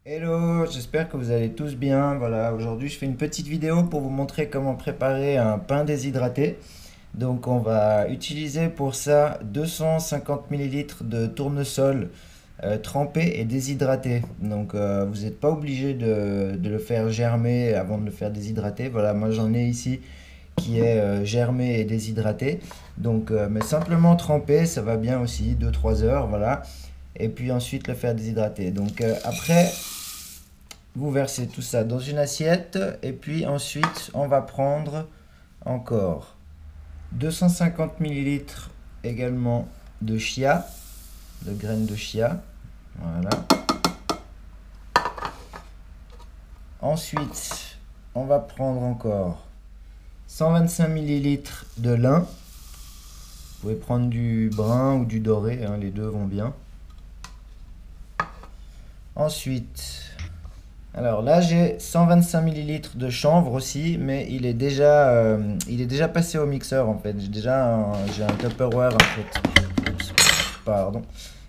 Hello, j'espère que vous allez tous bien. Voilà, aujourd'hui je fais une petite vidéo pour vous montrer comment préparer un pain déshydraté. Donc on va utiliser pour ça 250 millilitres de tournesol trempé et déshydraté. Donc vous n'êtes pas obligé de le faire germer avant de le faire déshydrater. Voilà, moi j'en ai ici qui est germé et déshydraté. Donc mais simplement tremper, ça va bien aussi, 2-3 heures, voilà. Et puis ensuite le faire déshydrater. Donc après, vous versez tout ça dans une assiette et puis ensuite on va prendre encore 250 millilitres également de chia, de graines de chia. Voilà. Ensuite, on va prendre encore 125 millilitres de lin. Vous pouvez prendre du brun ou du doré, hein, les deux vont bien. Ensuite, alors là j'ai 125 millilitres de chanvre aussi, mais il est déjà passé au mixeur en fait. J'ai un Tupperware en fait. Oups, pardon.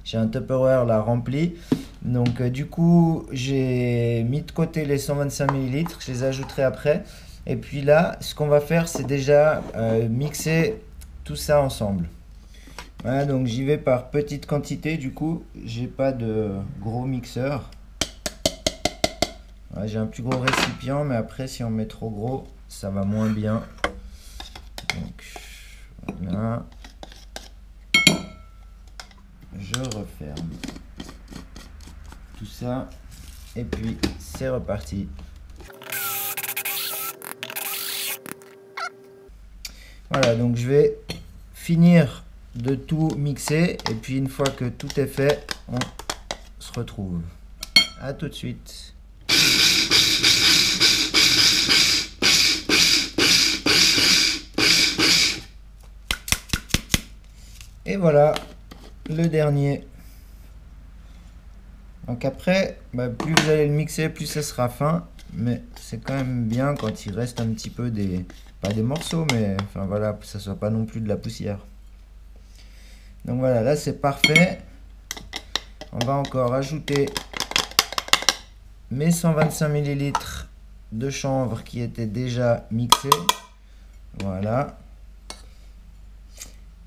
J'ai un Tupperware là rempli. Donc du coup j'ai mis de côté les 125 millilitres, je les ajouterai après. Et puis là, ce qu'on va faire, c'est déjà mixer tout ça ensemble. Voilà, donc j'y vais par petite quantité. Du coup, j'ai pas de gros mixeur. Ouais, j'ai un plus gros récipient, mais après si on met trop gros, ça va moins bien. Donc voilà. Je referme tout ça. Et puis c'est reparti. Voilà, donc je vais finir de tout mixer. Et puis une fois que tout est fait, on se retrouve. À tout de suite. Et voilà, le dernier. Donc après, plus vous allez le mixer, plus ça sera fin. Mais c'est quand même bien quand il reste un petit peu pas des morceaux, mais enfin voilà, que ça soit pas non plus de la poussière. Donc voilà, là c'est parfait. On va encore ajouter mes 125 millilitres de chanvre qui étaient déjà mixés. Voilà.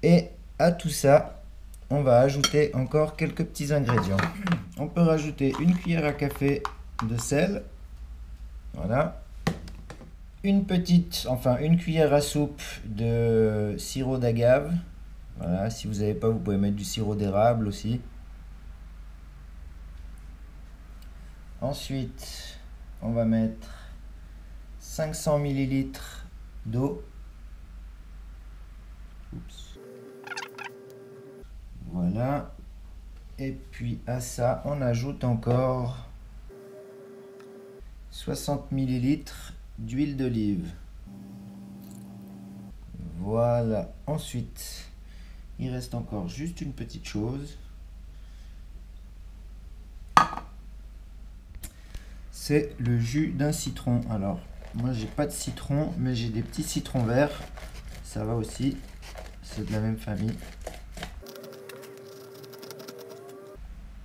Et à tout ça, on va ajouter encore quelques petits ingrédients. On peut rajouter une cuillère à café de sel. Voilà. Une cuillère à soupe de sirop d'agave. Voilà, si vous n'avez pas, vous pouvez mettre du sirop d'érable aussi. Ensuite, on va mettre 500 millilitres d'eau. Oups. Voilà. Et puis à ça, on ajoute encore 60 millilitres d'huile d'olive. Voilà. Ensuite, il reste encore juste une petite chose. C'est le jus d'un citron. Alors, moi j'ai pas de citron, mais j'ai des petits citrons verts. Ça va aussi. C'est de la même famille.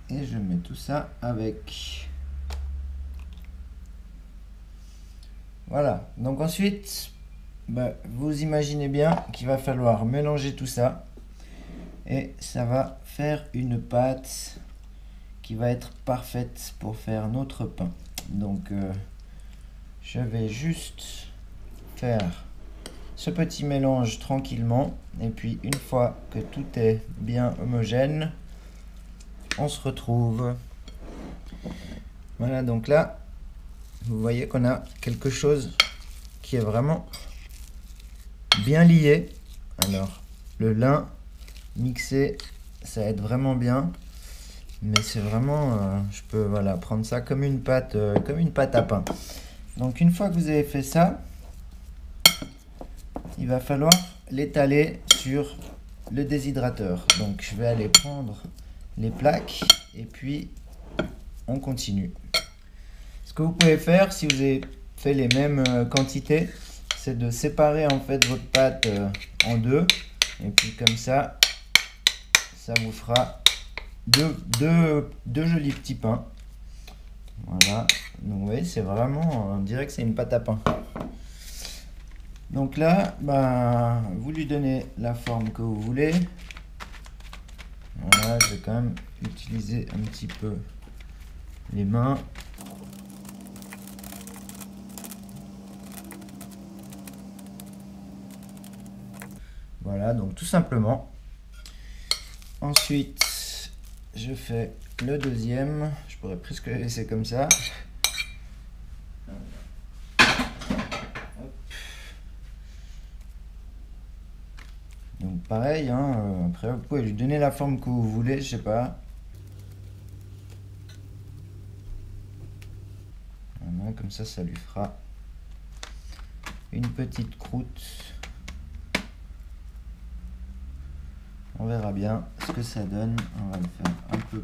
Et je mets tout ça avec. Voilà. Donc ensuite, vous imaginez bien qu'il va falloir mélanger tout ça. Et ça va faire une pâte qui va être parfaite pour faire notre pain. Donc je vais juste faire ce petit mélange tranquillement. Et puis une fois que tout est bien homogène, on se retrouve. Voilà, donc là, vous voyez qu'on a quelque chose qui est vraiment bien lié. Alors, le lin mixé, ça aide vraiment bien. Mais c'est vraiment, je peux prendre ça comme une pâte à pain. Donc une fois que vous avez fait ça, il va falloir l'étaler sur le déshydrateur. Donc je vais aller prendre les plaques et puis on continue. Ce que vous pouvez faire si vous avez fait les mêmes quantités, c'est de séparer en fait votre pâte en deux. Et puis comme ça vous fera deux jolis petits pains. Voilà. Voilà. Donc vous voyez, c'est vraiment, on dirait que c'est une pâte à pain. Donc là, ben, vous lui donnez la forme que vous voulez. Voilà, je vais quand même utiliser un petit peu les mains. Voilà, donc tout simplement. Ensuite, je fais le deuxième. Je pourrais presque le laisser comme ça. Donc pareil, hein, après vous pouvez lui donner la forme que vous voulez, je sais pas. Voilà, comme ça lui fera une petite croûte. On verra bien ce que ça donne. On va le faire un peu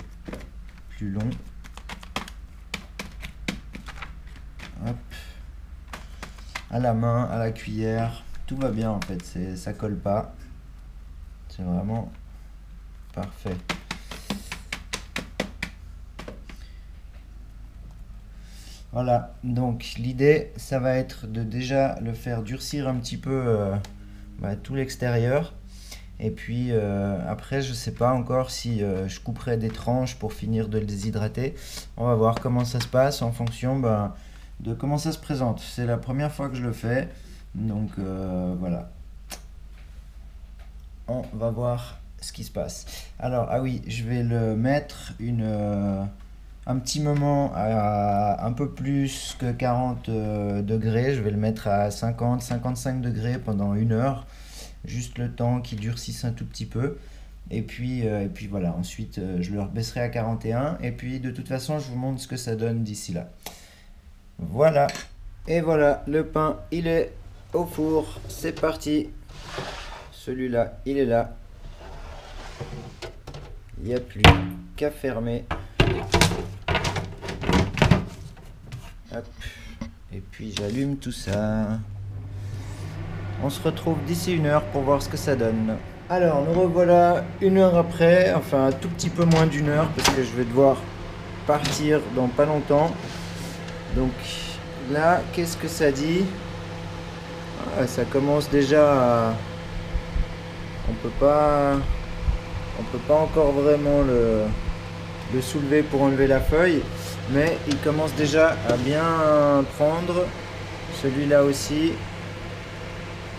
plus long. Hop. À la main, à la cuillère, tout va bien en fait, ça colle pas. C'est vraiment parfait. Voilà, donc l'idée, ça va être de déjà le faire durcir un petit peu tout l'extérieur. Et puis après, je sais pas encore si je couperai des tranches pour finir de le déshydrater. On va voir comment ça se passe en fonction de comment ça se présente. C'est la première fois que je le fais, donc voilà. On va voir ce qui se passe. Alors, ah oui, je vais le mettre un petit moment à un peu plus que 40 degrés. Je vais le mettre à 50-55 degrés pendant 1 heure. Juste le temps qu'il durcisse un tout petit peu. Et puis voilà, ensuite je le rebaisserai à 41. Et puis de toute façon, je vous montre ce que ça donne d'ici là. Voilà. Et voilà, le pain, il est au four. C'est parti. Celui-là, il est là. Il n'y a plus qu'à fermer. Hop. Et puis j'allume tout ça. On se retrouve d'ici 1 heure pour voir ce que ça donne. Alors, nous revoilà 1 heure après, enfin un tout petit peu moins d'1 heure parce que je vais devoir partir dans pas longtemps. Donc là, qu'est-ce que ça dit? Ça commence déjà à... On peut pas encore vraiment le soulever pour enlever la feuille, mais il commence déjà à bien prendre. Celui-là aussi,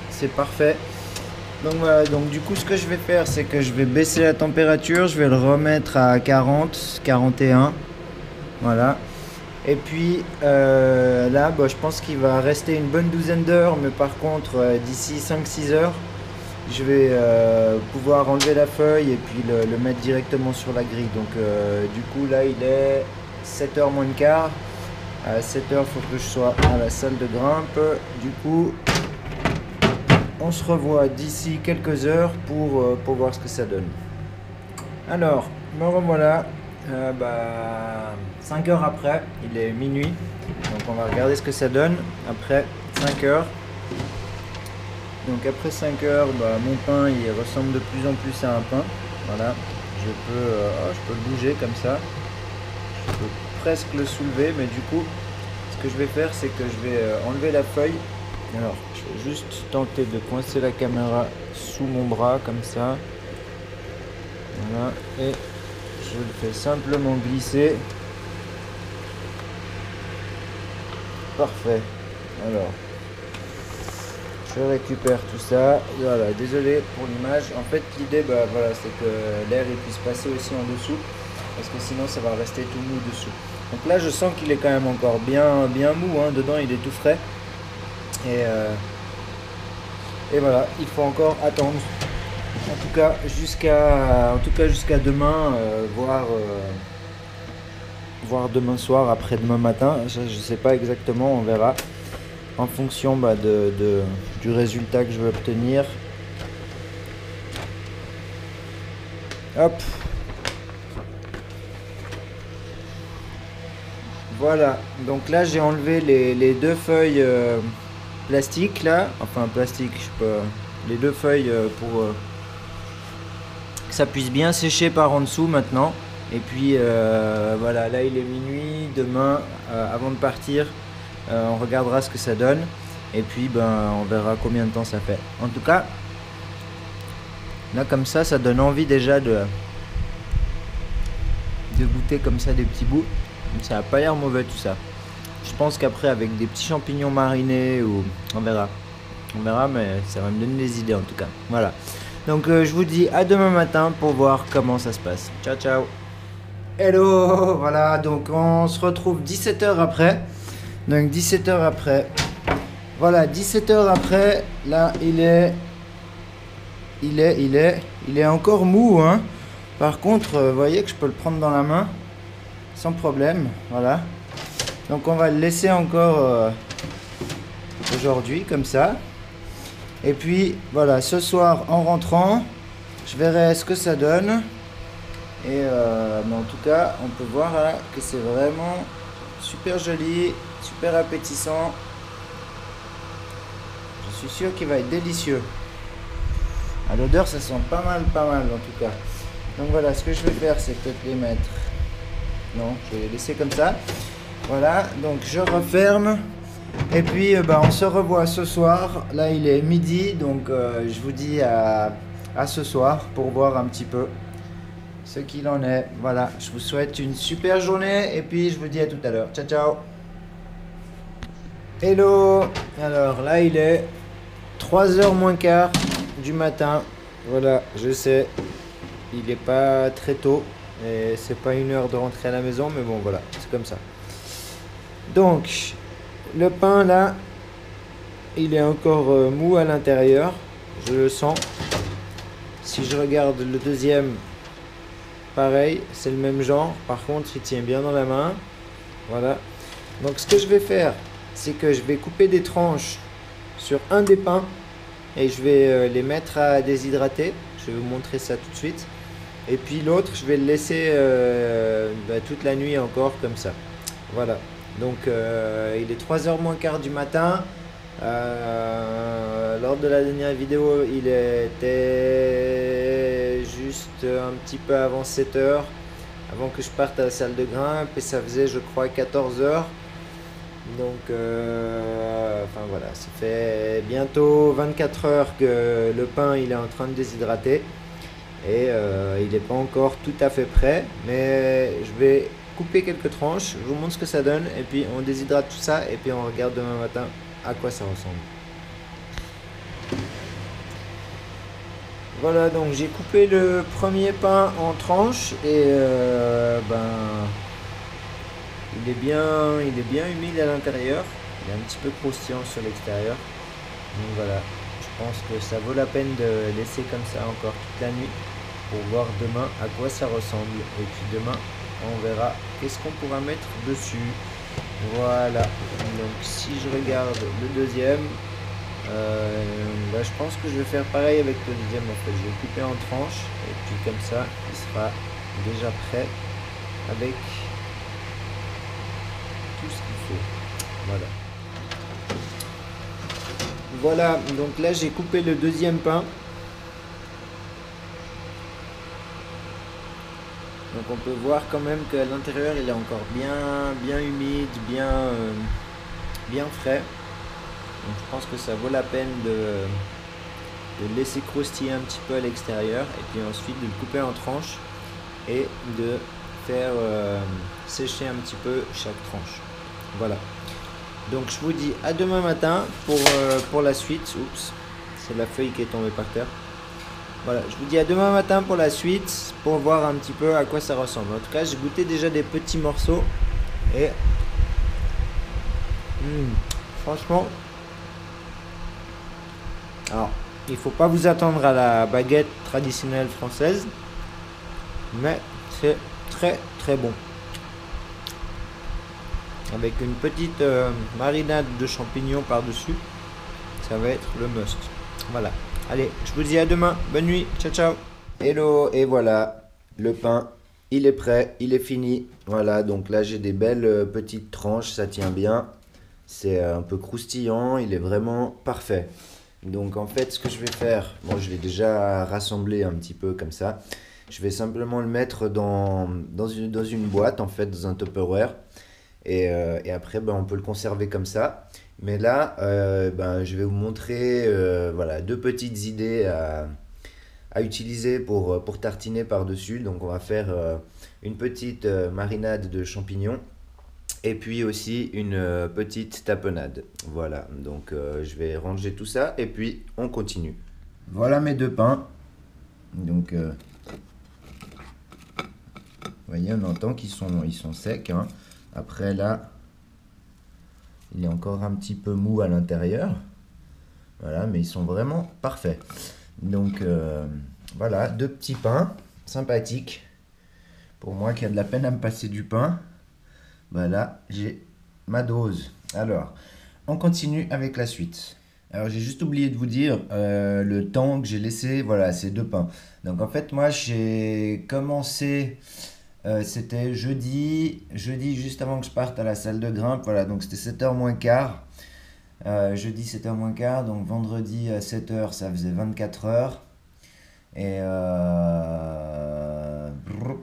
c'est parfait. Donc voilà, donc du coup ce que je vais faire, c'est que je vais baisser la température, je vais le remettre à 40, 41, voilà. Et puis là, je pense qu'il va rester une bonne douzaine d'heures, mais par contre d'ici 5-6 heures, je vais pouvoir enlever la feuille et puis le mettre directement sur la grille. Donc du coup là il est 7h moins le quart. À 7h il faut que je sois à la salle de grimpe. Du coup on se revoit d'ici quelques heures pour voir ce que ça donne. Alors me revoilà 5 heures après, il est minuit. Donc on va regarder ce que ça donne après 5 heures. Donc après 5 heures, mon pain il ressemble de plus en plus à un pain. Voilà, je peux le bouger comme ça. Je peux presque le soulever, mais du coup, ce que je vais faire, c'est que je vais enlever la feuille. Alors, je vais juste tenter de coincer la caméra sous mon bras comme ça. Voilà, et je le fais simplement glisser. Parfait. Alors. Je récupère tout ça. Voilà, désolé pour l'image. En fait, l'idée, voilà, c'est que l'air puisse passer aussi en dessous, parce que sinon, ça va rester tout mou dessous. Donc là, je sens qu'il est quand même encore bien mou. Hein. Dedans, il est tout frais. Et voilà, il faut encore attendre. En tout cas, jusqu'à demain, voire demain soir, après-demain matin. Je ne sais pas exactement, on verra. En fonction du résultat que je veux obtenir. Hop. Voilà. Donc là, j'ai enlevé les 2 feuilles plastiques là. Enfin, plastique, les 2 feuilles pour que ça puisse bien sécher par en dessous maintenant. Et puis voilà, là il est minuit. Demain, avant de partir, on regardera ce que ça donne. Et puis on verra combien de temps ça fait. En tout cas, là comme ça donne envie déjà de goûter comme ça des petits bouts. Ça n'a pas l'air mauvais tout ça. Je pense qu'après avec des petits champignons marinés, ou on verra, mais ça va me donner des idées en tout cas. Voilà, donc je vous dis à demain matin pour voir comment ça se passe. Ciao ciao. Hello, voilà, donc on se retrouve 17 heures après. Donc 17 heures après, voilà, 17 heures après, là il est encore mou, hein. Par contre, vous voyez que je peux le prendre dans la main sans problème, voilà. Donc on va le laisser encore aujourd'hui comme ça. Et puis voilà, ce soir en rentrant, je verrai ce que ça donne. Et mais en tout cas, on peut voir là que c'est vraiment super joli, super appétissant. Je suis sûr qu'il va être délicieux. À l'odeur, ça sent pas mal en tout cas. Donc voilà, ce que je vais faire, c'est peut-être les mettre. Non, je vais les laisser comme ça. Voilà, donc je referme. Et puis on se revoit ce soir. Là il est midi, donc je vous dis à ce soir pour voir un petit peu ce qu'il en est. Voilà, je vous souhaite une super journée et puis je vous dis à tout à l'heure. Ciao ciao. Hello. Alors là il est 3h moins quart du matin. Voilà, je sais, il n'est pas très tôt et c'est pas une heure de rentrer à la maison, mais bon voilà, c'est comme ça. Donc le pain là, il est encore mou à l'intérieur, je le sens. Si je regarde le deuxième, pareil, c'est le même genre. Par contre, il tient bien dans la main. Voilà. Donc ce que je vais faire, c'est que je vais couper des tranches sur un des pains et je vais les mettre à déshydrater. Je vais vous montrer ça tout de suite. Et puis l'autre, je vais le laisser toute la nuit encore comme ça. Voilà. Donc il est 3h moins quart du matin. Lors de la dernière vidéo, il était juste un petit peu avant 7h, avant que je parte à la salle de grimpe, et ça faisait je crois 14h. Donc enfin voilà, ça fait bientôt 24 heures que le pain il est en train de déshydrater. Et il n'est pas encore tout à fait prêt, mais je vais couper quelques tranches, je vous montre ce que ça donne, et puis on déshydrate tout ça, et puis on regarde demain matin à quoi ça ressemble. Voilà, donc j'ai coupé le premier pain en tranches, et il est bien humide à l'intérieur, il est un petit peu croustillant sur l'extérieur. Donc voilà, je pense que ça vaut la peine de laisser comme ça encore toute la nuit pour voir demain à quoi ça ressemble. Et puis demain, on verra qu'est-ce qu'on pourra mettre dessus. Voilà, donc si je regarde le deuxième, là je pense que je vais faire pareil avec le deuxième. En fait, je vais couper en tranches et puis comme ça, il sera déjà prêt avec tout ce qu'il faut. Voilà. Voilà, donc là j'ai coupé le deuxième pain. Donc on peut voir quand même qu'à l'intérieur il est encore bien humide, bien frais. Donc je pense que ça vaut la peine de le laisser croustiller un petit peu à l'extérieur et puis ensuite de le couper en tranches et de faire sécher un petit peu chaque tranche. Voilà. Donc je vous dis à demain matin pour la suite. Oups, c'est la feuille qui est tombée par terre. Voilà, je vous dis à demain matin pour la suite, pour voir un petit peu à quoi ça ressemble. En tout cas, j'ai goûté déjà des petits morceaux et franchement, alors il faut pas vous attendre à la baguette traditionnelle française, mais c'est très bon. Avec une petite marinade de champignons par-dessus, ça va être le must. Voilà. Allez, je vous dis à demain. Bonne nuit. Ciao, ciao. Hello, et voilà. Le pain, il est prêt. Il est fini. Voilà, donc là, j'ai des belles petites tranches. Ça tient bien. C'est un peu croustillant. Il est vraiment parfait. Donc, en fait, ce que je vais faire... Bon, je l'ai déjà rassemblé un petit peu comme ça. je vais simplement le mettre dans une boîte, en fait, dans un Tupperware. Et après, ben, on peut le conserver comme ça. Mais là, ben, je vais vous montrer voilà, deux petites idées à utiliser pour tartiner par-dessus. Donc on va faire une petite marinade de champignons et puis aussi une petite tapenade. Voilà, donc je vais ranger tout ça et puis on continue. Voilà mes deux pains. Donc, vous voyez, on entend qu'ils sont secs, hein. Après là, il est encore un petit peu mou à l'intérieur. Voilà, mais ils sont vraiment parfaits. Donc voilà, deux petits pains sympathiques. Pour moi qui a de la peine à me passer du pain, voilà, j'ai ma dose. Alors, on continue avec la suite. Alors j'ai juste oublié de vous dire le temps que j'ai laissé, voilà, ces deux pains. Donc en fait, moi j'ai commencé, c'était jeudi juste avant que je parte à la salle de grimpe, voilà, donc c'était 7h moins quart. Jeudi 7h moins quart, donc vendredi 7h ça faisait 24 heures. Et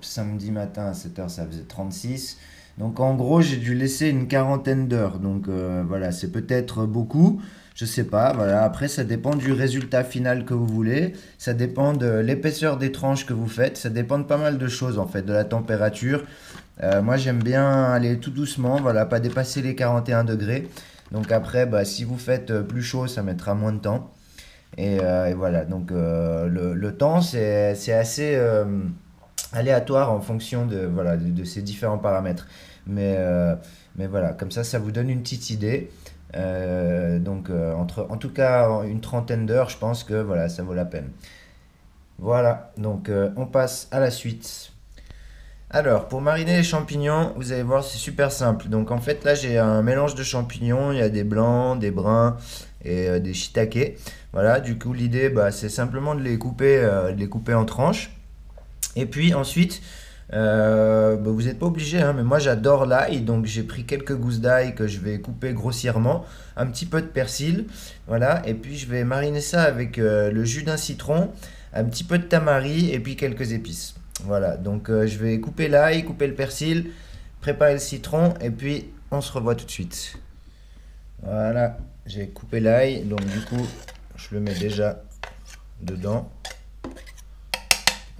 samedi matin à 7h ça faisait 36. Donc en gros j'ai dû laisser une quarantaine d'heures. Donc voilà, c'est peut-être beaucoup, je sais pas. Voilà, après ça dépend du résultat final que vous voulez. Ça dépend de l'épaisseur des tranches que vous faites. Ça dépend de pas mal de choses en fait, de la température. Moi j'aime bien aller tout doucement, voilà, pas dépasser les 41 degrés. Donc après, bah, si vous faites plus chaud, ça mettra moins de temps. Et voilà, donc le temps, c'est assez aléatoire en fonction de, voilà, de ces différents paramètres. Mais voilà, comme ça vous donne une petite idée. Donc en tout cas, une trentaine d'heures, je pense que voilà, ça vaut la peine. Voilà, donc on passe à la suite. Alors, pour mariner les champignons, vous allez voir, c'est super simple. Donc, en fait, là, j'ai un mélange de champignons. Il y a des blancs, des bruns et des shiitake. Voilà, du coup, l'idée, bah, c'est simplement de les couper en tranches. Et puis, ensuite, bah, vous n'êtes pas obligé, hein, mais moi, j'adore l'ail. Donc, j'ai pris quelques gousses d'ail que je vais couper grossièrement. Un petit peu de persil. Voilà, et puis, je vais mariner ça avec le jus d'un citron, un petit peu de tamari et puis quelques épices. Voilà, donc je vais couper l'ail, couper le persil, préparer le citron et puis on se revoit tout de suite. Voilà, j'ai coupé l'ail, donc du coup je le mets déjà dedans.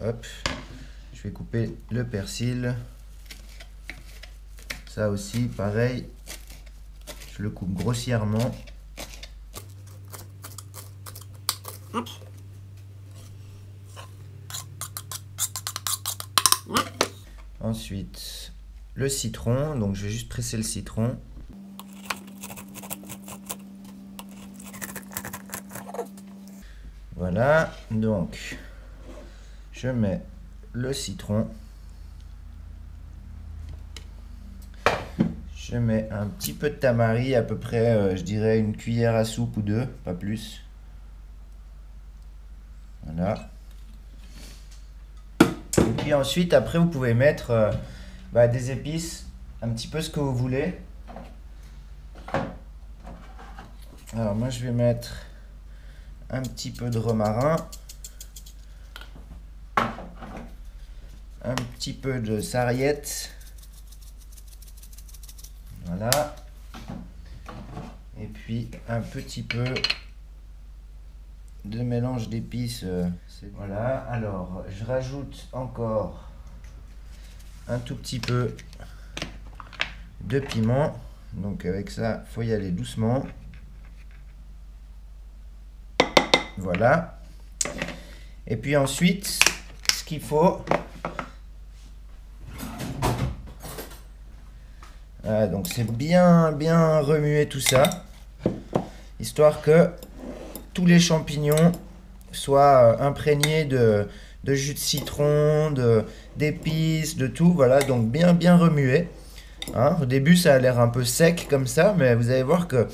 Hop, je vais couper le persil. Ça aussi, pareil, je le coupe grossièrement. Hop. Ensuite, le citron. Donc, je vais juste presser le citron. Voilà. Donc, je mets le citron. Je mets un petit peu de tamari, à peu près, je dirais, une cuillère à soupe ou deux, pas plus. Voilà. Et puis ensuite, après, vous pouvez mettre des épices, un petit peu ce que vous voulez. Alors moi, je vais mettre un petit peu de romarin, un petit peu de sarriette. Voilà. Et puis un petit peu de mélange d'épices. Voilà, alors je rajoute encore un tout petit peu de piment. Donc avec ça, il faut y aller doucement. Voilà. Et puis ensuite, ce qu'il faut, voilà, donc c'est bien remuer tout ça, histoire que tous les champignons soient imprégnés de jus de citron, d'épices, de tout. Voilà, donc bien remuer. Hein, au début, ça a l'air un peu sec comme ça, mais vous allez voir que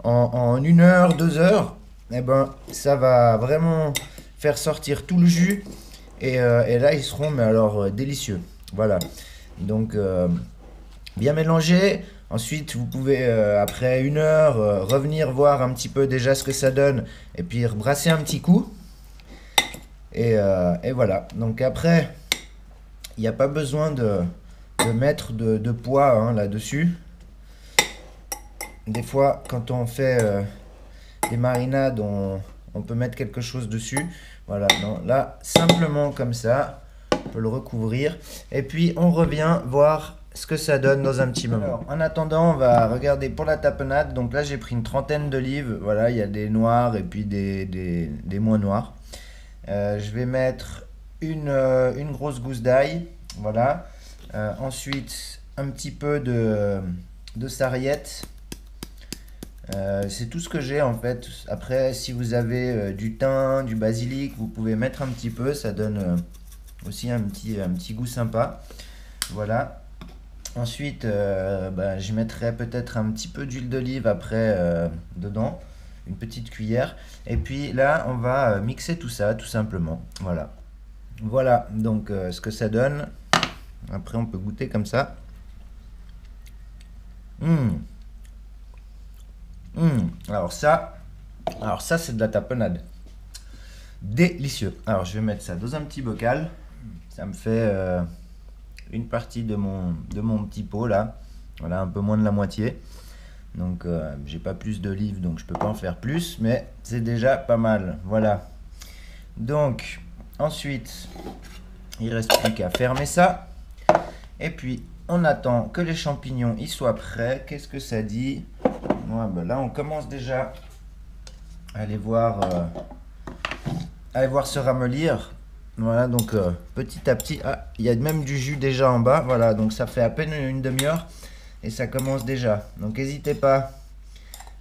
en 1 heure, 2 heures, eh ben, ça va vraiment faire sortir tout le jus. Et là, ils seront, mais alors, délicieux. Voilà. Donc, bien mélanger. Ensuite, vous pouvez, après 1 heure, revenir voir un petit peu déjà ce que ça donne. Et puis, rebrasser un petit coup. Et voilà. Donc après, il n'y a pas besoin de mettre de poids hein, là-dessus. Des fois, quand on fait des marinades, on peut mettre quelque chose dessus. Voilà, non, là, simplement comme ça, on peut le recouvrir. Et puis, on revient voir ce que ça donne dans un petit moment. Alors, en attendant, on va regarder pour la tapenade. Donc là, j'ai pris une trentaine d'olives. Voilà, il y a des noirs et puis des moins noirs. Je vais mettre une grosse gousse d'ail. Voilà. Ensuite, un petit peu de sarriette. C'est tout ce que j'ai en fait. Après, si vous avez du thym, du basilic, vous pouvez mettre un petit peu. Ça donne aussi un petit goût sympa. Voilà. Ensuite, je mettrai peut-être un petit peu d'huile d'olive après dedans. Une petite cuillère. Et puis là, on va mixer tout ça tout simplement. Voilà. Voilà donc ce que ça donne. Après, on peut goûter comme ça. Alors ça c'est de la tapenade. Délicieux. Alors je vais mettre ça dans un petit bocal. Ça me fait une partie de mon petit pot là. Voilà, un peu moins de la moitié. Donc j'ai pas plus d'olives donc je peux pas en faire plus, mais c'est déjà pas mal. Voilà. Donc ensuite il reste plus qu'à fermer ça. Et puis on attend que les champignons y soient prêts. Qu'est-ce que ça dit? Ouais, ben là on commence déjà à aller voir se ramollir. Voilà, donc petit à petit, ah, il y a même du jus déjà en bas. Voilà, donc ça fait à peine une demi-heure et ça commence déjà. Donc n'hésitez pas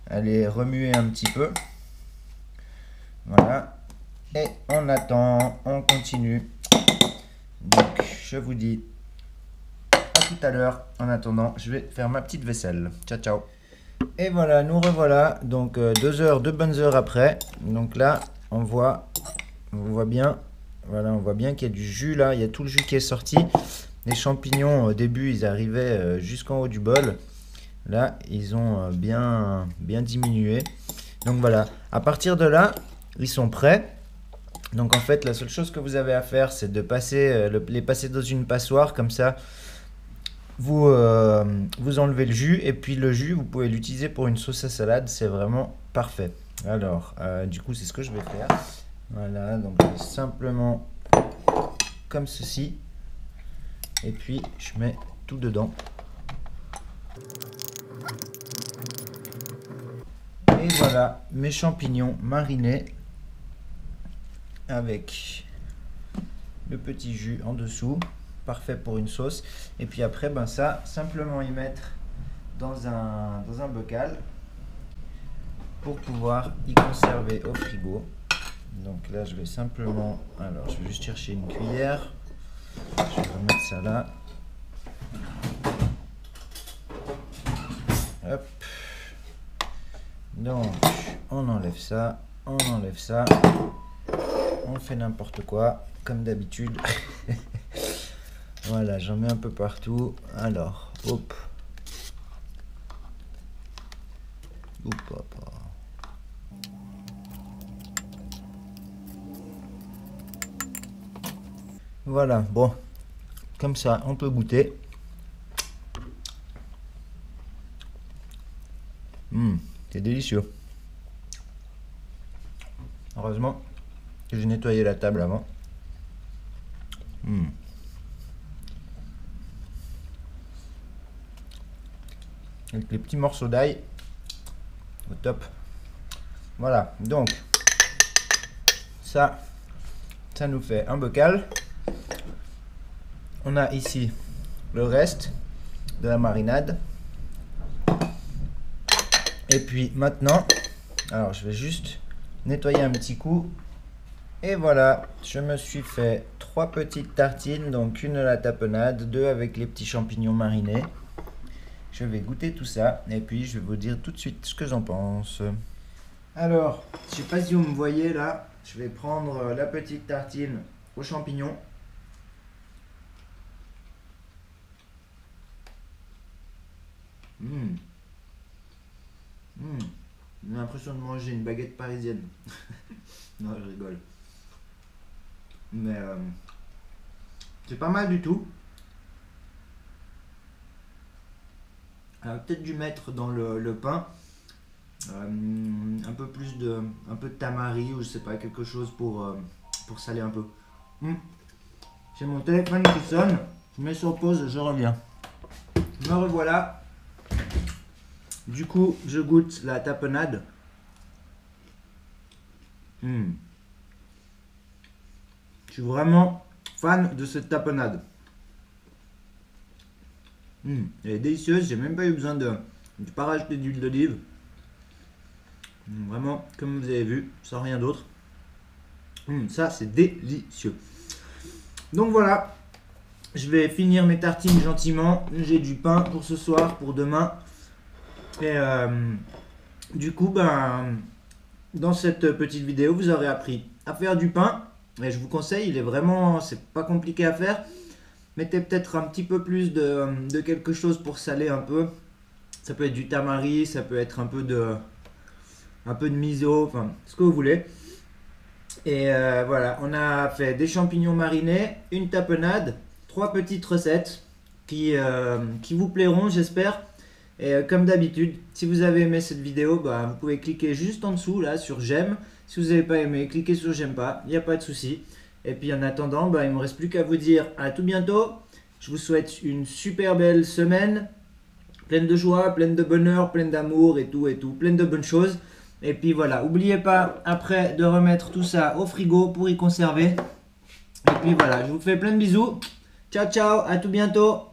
à les remuer un petit peu. Voilà, et on attend, on continue. Donc je vous dis à tout à l'heure. En attendant, je vais faire ma petite vaisselle. Ciao ciao. Et voilà, nous revoilà. Donc 2 heures, 2 bonnes heures après. Donc là, on voit bien. Voilà, on voit bien qu'il y a du jus là. Il y a tout le jus qui est sorti. Les champignons, au début, ils arrivaient jusqu'en haut du bol. Là, ils ont bien diminué. Donc voilà, à partir de là, ils sont prêts. Donc en fait, la seule chose que vous avez à faire, c'est de passer, les passer dans une passoire comme ça. Vous enlevez le jus et puis le jus, vous pouvez l'utiliser pour une sauce à salade. C'est vraiment parfait. Alors, du coup, c'est ce que je vais faire. Voilà, donc simplement comme ceci. Et puis, je mets tout dedans. Et voilà, mes champignons marinés avec le petit jus en dessous. Parfait pour une sauce. Et puis après, ben ça, simplement y mettre dans un bocal pour pouvoir y conserver au frigo. Donc là, je vais simplement... Alors, je vais juste chercher une cuillère. Je vais remettre ça là. Hop. Donc, on enlève ça. On enlève ça. On fait n'importe quoi, comme d'habitude. Voilà, j'en mets un peu partout. Alors, hop. Hop, hop, hop. Voilà, bon. Comme ça, on peut goûter. C'est délicieux. Heureusement que j'ai nettoyé la table avant. Avec les petits morceaux d'ail au top. Voilà, donc ça nous fait un bocal. On a ici le reste de la marinade. Et puis maintenant, alors je vais juste nettoyer un petit coup. Et voilà, je me suis fait 3 petites tartines, donc une à la tapenade, 2 avec les petits champignons marinés. Je vais goûter tout ça et puis je vais vous dire tout de suite ce que j'en pense. Alors, je sais pas si vous me voyez là, je vais prendre la petite tartine aux champignons. J'ai l'impression de manger une baguette parisienne. Non, je rigole. mais c'est pas mal du tout. Peut-être dû mettre dans le pain un peu de tamari ou je sais pas, quelque chose pour saler un peu. J'ai mon téléphone qui sonne, je mets sur pause, je reviens. Me revoilà. Du coup, je goûte la tapenade. Je suis vraiment fan de cette tapenade. Elle est délicieuse, j'ai même pas eu besoin de pas rajouter d'huile d'olive. Vraiment, comme vous avez vu, sans rien d'autre. Ça, c'est délicieux. Donc voilà, je vais finir mes tartines gentiment. J'ai du pain pour ce soir, pour demain. Et du coup, dans cette petite vidéo, vous aurez appris à faire du pain. Et je vous conseille, il est vraiment, c'est pas compliqué à faire. Mettez peut-être un petit peu plus de quelque chose pour saler un peu. Ça peut être du tamari, ça peut être un peu de miso, enfin ce que vous voulez. Et voilà, on a fait des champignons marinés, une tapenade, 3 petites recettes qui vous plairont, j'espère. Et comme d'habitude, si vous avez aimé cette vidéo, vous pouvez cliquer juste en dessous là sur j'aime. Si vous n'avez pas aimé, cliquez sur j'aime pas, il n'y a pas de souci. Et puis en attendant, il ne me reste plus qu'à vous dire à tout bientôt. Je vous souhaite une super belle semaine, pleine de joie, pleine de bonheur, pleine d'amour et tout, pleine de bonnes choses. Et puis voilà, n'oubliez pas après de remettre tout ça au frigo pour y conserver. Et puis voilà, je vous fais plein de bisous. Ciao, ciao, à tout bientôt.